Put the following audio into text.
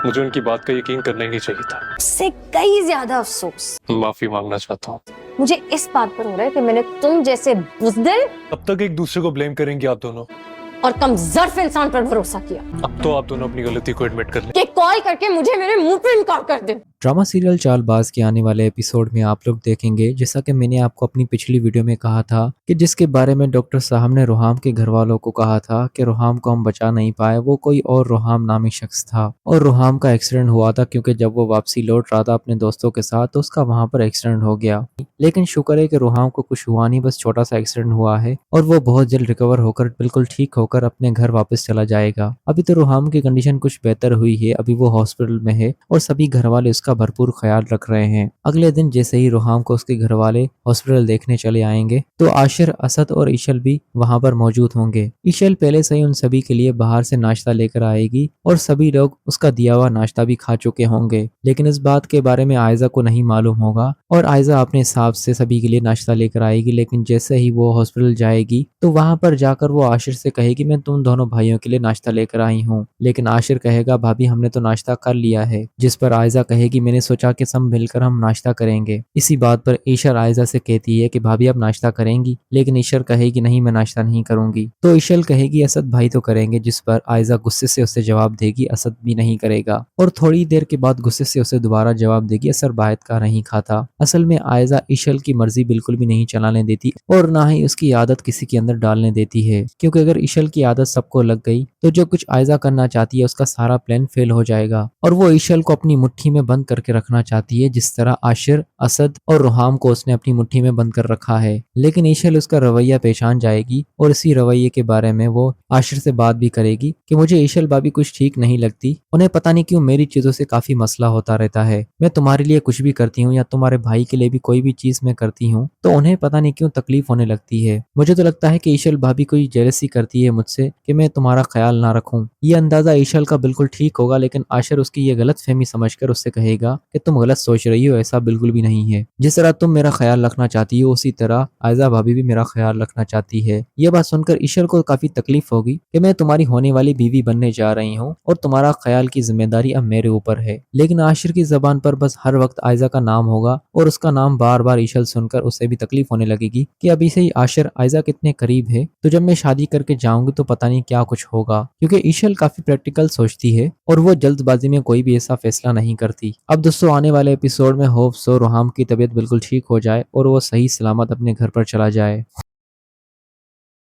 मुझे उनकी बात का यकीन करना ही नहीं चाहिए था। उससे कई ज्यादा अफसोस माफी मांगना चाहता हूँ। मुझे इस बात पर हो रहा है कि मैंने तुम जैसे बुज़दिल अब तक एक दूसरे को ब्लेम करेंगे आप दोनों। और कमजोर इंसान पर भरोसा किया अब तो आप दोनों अपनी गलती को एडमिट कर लें। कि कॉल करके मुझे मेरे मुंह पे इनकार कर दे। ड्रामा सीरियल चालबाज के आने वाले एपिसोड में आप लोग देखेंगे, जैसा कि मैंने आपको अपनी पिछली वीडियो में कहा था कि जिसके बारे में डॉक्टर साहब ने रोहाम के घर वालों को कहा था कि रोहाम को हम बचा नहीं पाए, वो कोई और रोहाम नामी शख्स था और रोहाम का एक्सीडेंट हुआ था क्योंकि जब वो वापसी लौट रहा था अपने दोस्तों के साथ तो उसका वहां पर एक्सीडेंट हो गया। लेकिन शुक्र है कि रोहाम को कुछ हुआ नहीं, बस छोटा सा एक्सीडेंट हुआ है और वो बहुत जल्द रिकवर होकर बिल्कुल ठीक होकर अपने घर वापस चला जाएगा। अभी तो रोहाम की कंडीशन कुछ बेहतर हुई है, अभी वो हॉस्पिटल में है और सभी घर वाले उसका भरपूर ख्याल रख रहे हैं। अगले दिन जैसे ही रोहाम को उसके घर वाले हॉस्पिटल देखने चले आएंगे तो आशिर, असद और ईशल भी वहां पर मौजूद होंगे। ईशल पहले से ही उन सभी के लिए बाहर से नाश्ता लेकर आएगी और सभी लोग उसका दिया हुआ नाश्ता भी खा चुके होंगे, लेकिन इस बात के बारे में आयजा को नहीं मालूम होगा और आयजा अपने हिसाब से सभी के लिए नाश्ता लेकर आएगी। लेकिन जैसे ही वो हॉस्पिटल जाएगी तो वहां पर जाकर वो आशिर से कहेगी मैं तुम दोनों भाइयों के लिए नाश्ता लेकर आई हूँ, लेकिन आशिर कहेगा भाभी हमने तो नाश्ता कर लिया है, जिस पर आयजा कहेगी मैंने सोचा कि सब मिलकर हम नाश्ता करेंगे। इसी बात पर ईशर आयजा से कहती है कि भाभी आप नाश्ता करेंगी, लेकिन ईशर कहेगी नहीं मैं नाश्ता नहीं करूंगी। तो ईशल कहेगी असद भाई तो करेंगे, जिस पर आयजा गुस्से से उसे जवाब देगी असद भी नहीं करेगा और थोड़ी देर के बाद गुस्से से उसे दोबारा जवाब देगी असर बायत का नहीं खाता। असल में आयजा ईशल की मर्जी बिल्कुल भी नहीं चलाने देती और ना ही उसकी आदत किसी के अंदर डालने देती है, क्योंकि अगर ईशल की आदत सबको लग गई तो जो कुछ आयजा करना चाहती है उसका सारा प्लान फेल हो जाएगा और वो ईशल को अपनी मुट्ठी में बंद करके रखना चाहती है, जिस तरह आशिर, असद और रोहाम को उसने अपनी मुट्ठी में बंद कर रखा है। लेकिन ईशल उसका रवैया पहचान जाएगी और इसी रवैये के बारे में वो आशिर से बात भी करेगी कि मुझे ईशल भाभी कुछ ठीक नहीं लगती, उन्हें पता नहीं क्यों मेरी चीजों से काफी मसला होता रहता है, मैं तुम्हारे लिए कुछ भी करती हूँ या तुम्हारे भाई के लिए भी कोई भी चीज मैं करती हूँ तो उन्हें पता नहीं क्यों तकलीफ होने लगती है। मुझे तो लगता है कि ईशल भाभी कोई जेलसी करती है मुझसे कि मैं तुम्हारा ख्याल ना रखूं। ये अंदाजा ईशल का बिल्कुल ठीक होगा, लेकिन आशिर उसकी ये गलत फहमी समझकर उससे कहेगा कि तुम गलत सोच रही हो, ऐसा बिल्कुल भी नहीं है। जिस तरह तुम मेरा ख्याल रखना चाहती हो उसी तरह आयजा भाभी भी मेरा ख्याल रखना चाहती है। ये बात सुनकर ईशल को काफी तकलीफ होगी कि मैं तुम्हारी होने वाली बीवी बनने जा रही हूँ और तुम्हारा ख्याल की जिम्मेदारी अब मेरे ऊपर है। लेकिन आशिर की जबान पर बस हर वक्त आयजा का नाम होगा और उसका नाम बार बार ईशल सुनकर उसे भी तकलीफ होने लगेगी कि अभी से ही आशिर आयजा कितने करीब है, तो जब मैं शादी करके जाऊंगी तो पता नहीं क्या कुछ होगा, क्योंकि ईशल काफी प्रैक्टिकल सोचती है और वो जल्दबाजी में कोई भी ऐसा फैसला नहीं करती। अब दोस्तों आने वाले एपिसोड में होप सो रोहाम की तबीयत बिल्कुल ठीक हो जाए और वो सही सलामत अपने घर पर चला जाए।